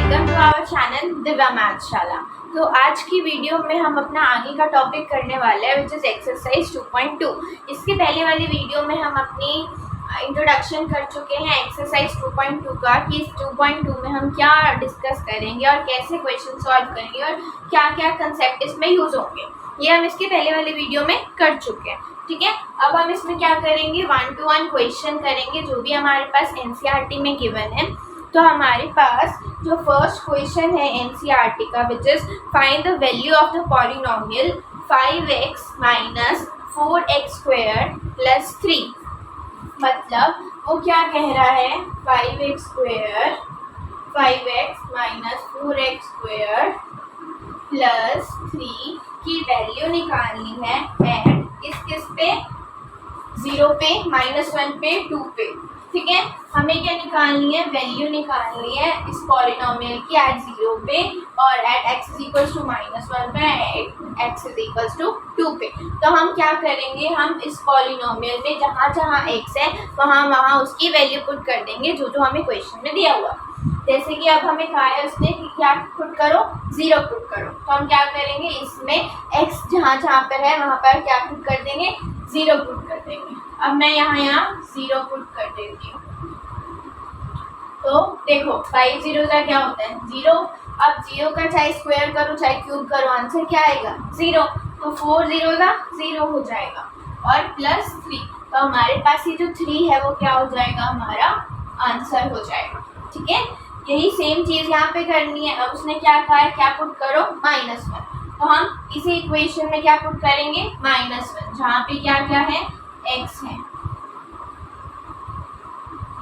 Welcome to our channel Divya Mathshala. तो आज की वीडियो में हम अपना आगे का टॉपिक करने वाले हैं विच इज़ एक्सरसाइज 2.2। इसके पहले वाली वीडियो में हम अपनी इंट्रोडक्शन कर चुके हैं एक्सरसाइज 2.2 का कि इस 2.2 में हम क्या डिस्कस करेंगे और कैसे क्वेश्चन सॉल्व करेंगे और क्या क्या कंसेप्ट इसमें यूज़ होंगे। ये हम इसके पहले वाले वीडियो में कर चुके हैं। ठीक है, अब हम इसमें क्या करेंगे, 1-to-1 क्वेश्चन करेंगे जो भी हमारे पास एनसीईआरटी में गिवन है। तो हमारे पास जो फर्स्ट क्वेश्चन है एनसीईआरटी का which is find the value of the polynomial 5x minus 4x square plus 3। मतलब वो क्या कह रहा है, 5x square 5x minus 4x square plus 3 की वैल्यू निकालनी है एट किस पे, 0 पे, -1 पे, 2 पे। ठीक है, हमें क्या निकालनी है, वैल्यू निकालनी है इस पॉलिनोमियल की एट 0 पे और at x is equals to -1 पे, x इज इक्वल्स टू 2 पे। तो हम क्या करेंगे, हम इस पॉलिनोमियल में जहाँ जहाँ x है वहाँ वहाँ उसकी वैल्यू पुट कर देंगे जो जो हमें क्वेश्चन में दिया हुआ। जैसे कि अब हमें कहा है उसने कि क्या पुट करो, 0 पुट करो। तो हम क्या करेंगे, इसमें x जहाँ जहाँ पर है वहाँ पर क्या पुट कर देंगे, 0 पुट कर देंगे। अब मैं यहाँ 0 पुट कर देती हूँ। तो देखो 5 0 का क्या होता है, 0। अब 0 का चाहे स्क्वायर करो चाहे क्यूब करो, आंसर क्या आएगा, 0। तो 4 0 का 0 हो जाएगा और प्लस 3। तो हमारे पास ये जो 3 है वो क्या हो जाएगा, हमारा आंसर हो जाएगा। ठीक है, यही सेम चीज़ यहाँ पे करनी है। अब उसने क्या कहा है, क्या पुट करो, -1। तो हम इसी इक्वेशन में क्या पुट करेंगे, -1, जहाँ पे क्या क्या है, x है।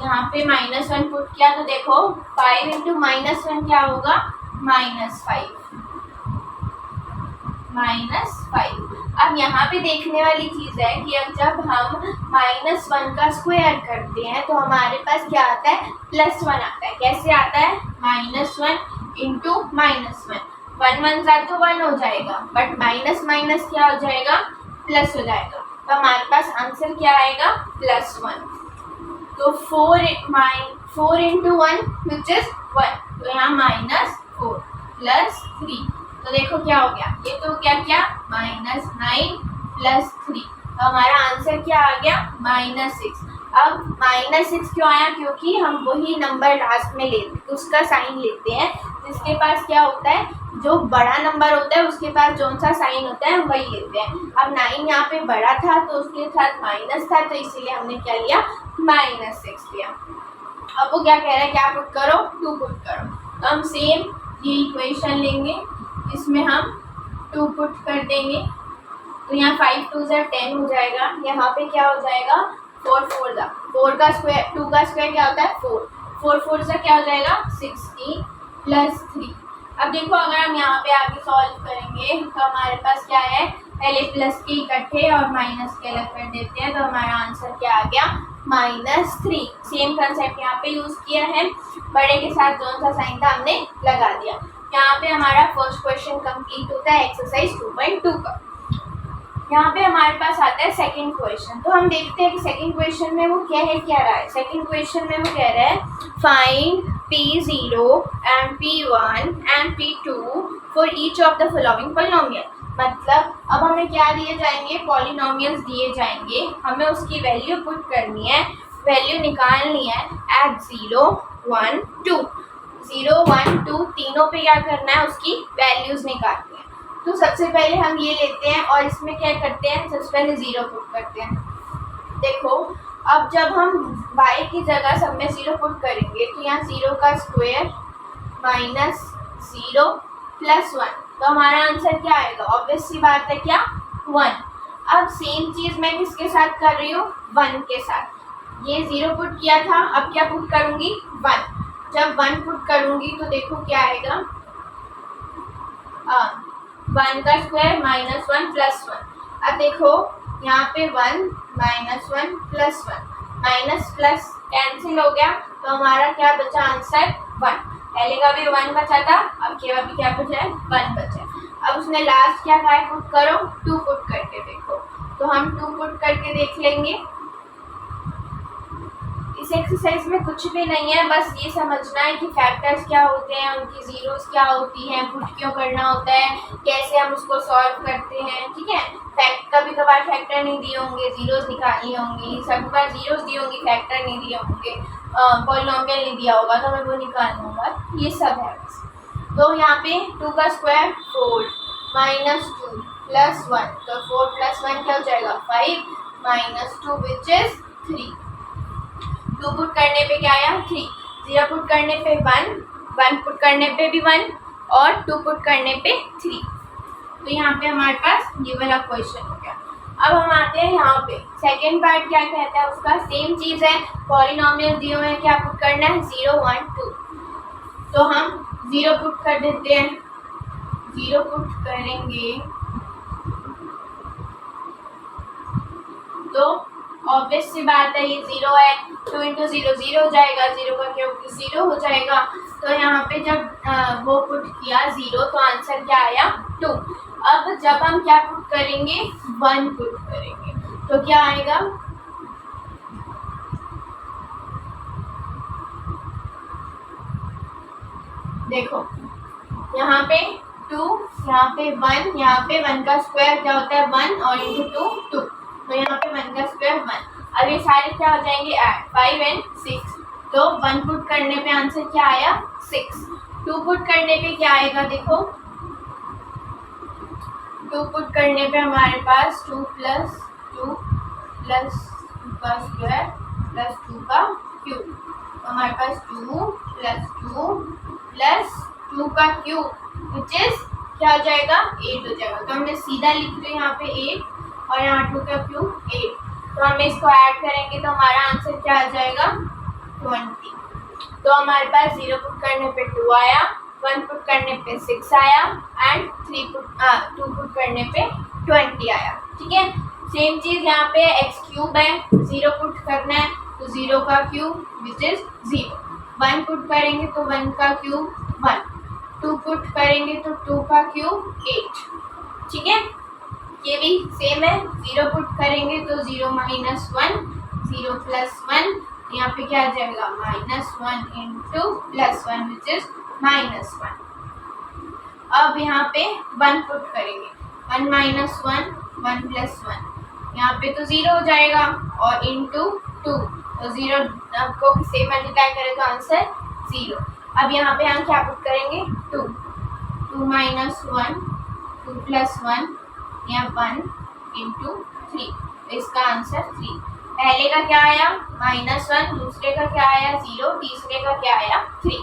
यहाँ पे -1 पुट किया तो देखो 5 इंटू -1 क्या होगा, -5। अब यहाँ पे देखने वाली चीज़ है कि अब जब हम -1 का स्क्वायर करते हैं तो हमारे पास क्या आता है, +1 आता है। कैसे आता है, -1 इंटू -1, 1 1 जा तो 1 हो जाएगा, बट माइनस माइनस क्या हो जाएगा, प्लस हो जाएगा। तो हमारे पास आंसर क्या आएगा, +1। तो 4 इंटू 1 विच इज 1, तो यहाँ -4 प्लस 3। तो देखो क्या हो गया, ये तो क्या क्या, -9 प्लस 3। तो हमारा आंसर क्या आ गया, -6। अब -6 क्यों आया, क्योंकि हम वही नंबर लास्ट में लेते, उसका साइन लेते हैं जिसके पास क्या होता है, जो बड़ा नंबर होता है उसके पास जो सा साइन होता है हम वही लेते हैं। अब 9 यहाँ पे बड़ा था तो उसके साथ माइनस था, तो इसीलिए हमने क्या लिया, -6 लिया। अब वो क्या कह रहा है, क्या पुट करो, 2 पुट करो। तो हम सेम ये इक्वेशन लेंगे, इसमें हम 2 पुट कर देंगे। तो यहाँ 5 2 10 हो जाएगा। यहाँ पे क्या हो जाएगा, 4 4 का स्क्वायर, 2 का स्क्वायर क्या होता है, 4 4 से क्या हो जाएगा, 16 प्लस 3। अब देखो अगर हम यहाँ पे आगे सॉल्व करेंगे तो हमारे पास क्या है, पहले प्लस के इकट्ठे और माइनस के अलग कर देते हैं। तो हमारा आंसर क्या आ गया, -3। सेम कंसेप्ट यहाँ पे यूज़ किया है, बड़े के साथ जो सा साइन था हमने लगा दिया। यहाँ पे हमारा फर्स्ट क्वेश्चन कंप्लीट होता है एक्सरसाइज 2.2 का। यहाँ पे हमारे पास आता है सेकंड क्वेश्चन। तो हम देखते हैं कि सेकंड क्वेश्चन में वो क्या रहा है। सेकंड क्वेश्चन में वो कह रहा है find P0 and P1 and P2 for each of the following polynomial। मतलब अब हमें क्या दिए जाएंगे, पॉलिनोमियल्स दिए जाएंगे, हमें उसकी वैल्यू पुट करनी है, वैल्यू निकालनी है एट 0 1 2। 0 1 2 तीनों पे क्या करना है, उसकी वैल्यूज निकालनी है। तो सबसे पहले हम ये लेते हैं और इसमें क्या करते हैं, सबसे पहले 0 पुट करते हैं। देखो अब जब हम y की जगह सब में 0 पुट करेंगे तो यहाँ 0 का स्क्वायर -0 प्लस 1। तो हमारा आंसर क्या आएगा, ऑब्वियस सी बात है क्या, 1। अब सेम चीज़ मैं किसके साथ कर रही हूँ, 1 के साथ। ये 0 पुट किया था, अब क्या पुट करूँगी, 1। जब 1 पुट करूँगी तो देखो क्या आएगा, 1 का स्क्वायर -1 प्लस 1। अब देखो यहाँ पे 1 -1 प्लस 1, माइनस प्लस कैंसिल हो गया। तो हमारा क्या बचा, आंसर 1। पहले का भी 1 बचा था, अब के बाद भी क्या बचा है, 1 बचा है। अब उसने लास्ट क्या कहा है, पुट करो, 2 पुट करके देखो। तो हम 2 पुट करके देख लेंगे। एक्सरसाइज में कुछ भी नहीं है, बस ये समझना है कि फैक्टर्स क्या होते हैं, उनकी जीरोस क्या होती हैं, पुट क्यों करना होता है, कैसे हम उसको सॉल्व करते हैं। ठीक है, कभी कभार फैक्टर नहीं दिए होंगे, जीरोस निकालनी होंगी, सब बार जीरोस दी होंगी, फैक्टर नहीं दिए होंगे, पॉलिनोमियल नहीं दिया होगा तो मैं वो निकाल लूँगा, ये सब है बस। तो यहाँ पे 2 का स्क्वायर 4 -2 + 1, तो 4 + 1 क्या हो जाएगा 5 -2 विच इज 3। 2 पुट करने पे क्या आया 3, 0 पुट करने पे 1, 1 पुट करने पे भी 1 और 2 पुट करने पे 3। तो यहाँ पे हमारे पास ये वाला क्वेश्चन हो गया। अब हम आते हैं यहाँ पे सेकेंड पार्ट, क्या कहता है उसका, सेम चीज़ है, पॉलिनोमियल दिए हुए हैं, क्या पुट करना है 0 1 2, तो हम 0 पुट कर देते हैं, 0 पुट करेंगे तो ऑब्वियस सी बात है ये 0 है, 2 × 0 0 हो जाएगा, 0 का क्यूब 0 हो जाएगा। तो यहाँ पे जब वो पुट किया 0 तो आंसर क्या आया 2। अब जब हम क्या पुट करेंगे 1 पुट करेंगे तो क्या आएगा, देखो यहाँ पे 2, यहाँ पे 1, यहाँ पे 1 का स्क्वायर क्या होता है 1 और इंटू 2 2, तो यहाँ पे 1 का स्क्वायर 1। अब ये सारे क्या हो जाएंगे ऐड 5 और 6, तो 1 पुट करने पे आंसर क्या आया 6। 2 पुट करने पे क्या आएगा, देखो 2 पुट करने पे हमारे पास 2 + 2 + 2 का स्क्वायर + 2 का क्यूब, हमारे पास 2 + 2 + 2 का क्यूब विच इज क्या हो जाएगा 8 हो जाएगा। तो हमने सीधा लिख दिया यहाँ पे 8 और यहाँ 2 का क्यूब 8, तो हम इसको ऐड करेंगे तो हमारा आंसर क्या आ जाएगा 20। तो हमारे पास 0 पुट करने पे 2 आया, 1 पुट करने पे 6 आया एंड 2 पुट करने पे 20 आया। ठीक है, सेम चीज यहाँ पे x³ है, 0 पुट करना है तो 0 का क्यूब विच इज 0, 1 पुट करेंगे तो 1 का क्यूब 1, 2 पुट करेंगे तो 2 का क्यूब 8। ठीक है, ये भी सेम है, 0 पुट करेंगे तो 0 - 1, 0 + 1, यहाँ पे क्या आ जाएगा -1 × +1 विच इज -1। अब यहाँ पे 1 पुट करेंगे, 1 - 1 1 + 1, यहाँ पे तो 0 हो जाएगा और इंटू 2, तो 0 को किससे मल्टीप्लाई करें तो आंसर 0। अब यहाँ पे हम क्या पुट करेंगे 2 - 1 2 + 1 या 1 × 3, तो इसका आंसर 3। पहले का क्या आया -1, दूसरे का क्या आया 0, तीसरे का क्या आया 3।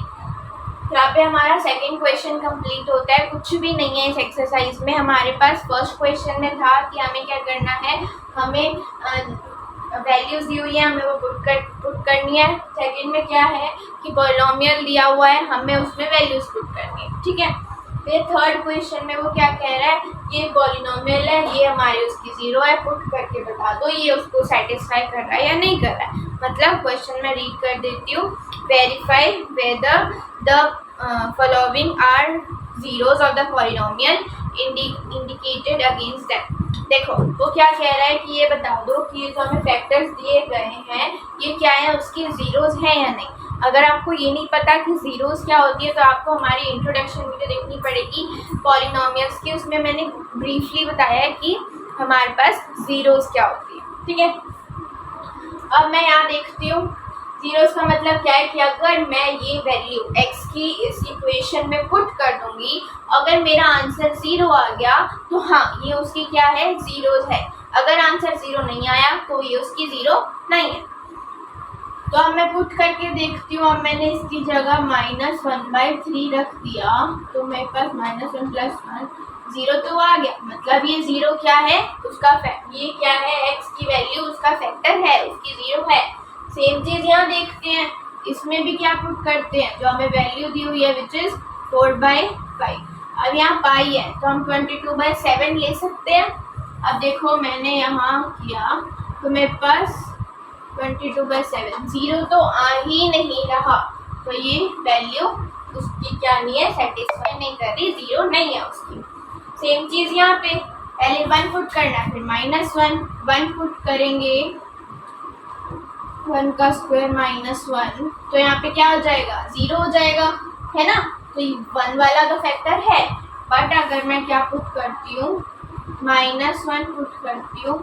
यहाँ पे हमारा सेकंड क्वेश्चन कंप्लीट होता है, कुछ भी नहीं है इस एक्सरसाइज में। हमारे पास फर्स्ट क्वेश्चन में था कि हमें क्या करना है, हमें वैल्यूज दी हुई है, हमें वो पुट करनी है। सेकंड में क्या है कि पॉलिनोमियल दिया हुआ है, हमें उसमें वैल्यूज पुट करनी है। ठीक है, फिर थर्ड क्वेश्चन में वो क्या कह रहा है, ये पॉलिनोमियल है, ये हमारे उसकी 0 है, पुट करके बता दो ये उसको सेटिस्फाई कर रहा है या नहीं कर रहा है। मतलब क्वेश्चन में रीड कर देती हूँ, verify whether the following are zeros of the polynomial indicated against that. देखो वो क्या कह रहा है कि ये बता दो कि ये जो हमें फैक्टर्स दिए गए हैं ये क्या है, उसके जीरोस हैं या नहीं। अगर आपको ये नहीं पता कि जीरोस क्या होती है तो आपको हमारी इंट्रोडक्शन वीडियो देखनी पड़ेगी पॉलिनोमियल्स की, उसमें मैंने ब्रीफली बताया है कि हमारे पास जीरोस क्या होती है। ठीक है, अब मैं यहाँ देखती हूँ जीरोस का मतलब क्या है कि अगर मैं ये वैल्यू x की इस इक्वेशन में पुट कर दूंगी, अगर मेरा आंसर 0 आ गया तो हाँ ये उसकी क्या है जीरोस है, अगर आंसर 0 नहीं आया तो ये उसकी 0 नहीं है। तो अब मैं पुट करके देखती हूँ। अब मैंने इसकी जगह -1/3 रख दिया तो मेरे पास -1 + 1 0 तो आ गया, मतलब ये 0 क्या है उसका ये क्या है x की वैल्यू उसका फैक्टर है, उसकी 0 है। सेम चीज यहाँ देखते हैं, इसमें भी क्या पुट करते हैं जो हमें वैल्यू दी हुई है विच इज 4/5। अब यहाँ पाई है तो हम 22/7 ले सकते हैं। अब देखो मैंने यहाँ किया तो मेरे पास 22/7, 0 तो आ ही नहीं रहा, तो ये वैल्यू उसकी क्या नहीं है, सेटिस्फाई नहीं कर रही, 0 नहीं है उसकी। सेम चीज यहाँ पे पहले 1 पुट करना, फिर -1 1 पुट करेंगे 1 का स्क्वायर माइनस 1, तो यहाँ पे क्या हो जाएगा, 0 हो जाएगा, है ना। तो 1 वाला तो फैक्टर है, बट अगर मैं क्या पुट करती हूँ, -1 पुट करती हूँ,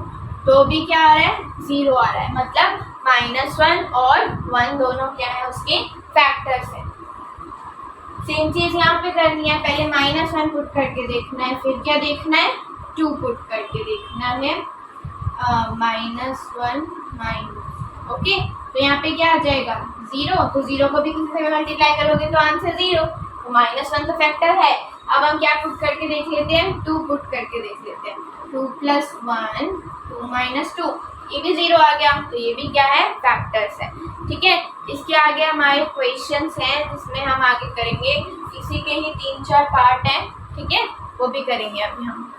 तो भी क्या आ रहा है, 0 आ रहा है, मतलब -1 और 1 दोनों क्या है, उसके फैक्टर्स है। सेम चीज यहाँ पे करनी है, पहले -1 पुट करके देखना है, फिर क्या देखना है, 2 पुट करके देखना है, -1 माइनस, ओके। तो यहाँ पे क्या आ जाएगा, 0, तो 0 को भी किसी से मल्टीप्लाई करोगे तो आंसर 0, तो -1 तो फैक्टर है। अब हम क्या पुट करके देख लेते हैं, 2 पुट करके देख लेते हैं, 2 + 1 2 - 2, ये भी 0 आ गया, तो ये भी क्या है, फैक्टर्स है, ठीक है। इसके आगे हमारे क्वेश्चंस हैं जिसमें हम आगे करेंगे, इसी के ही 3-4 पार्ट हैं, ठीक है, वो भी करेंगे अभी हम।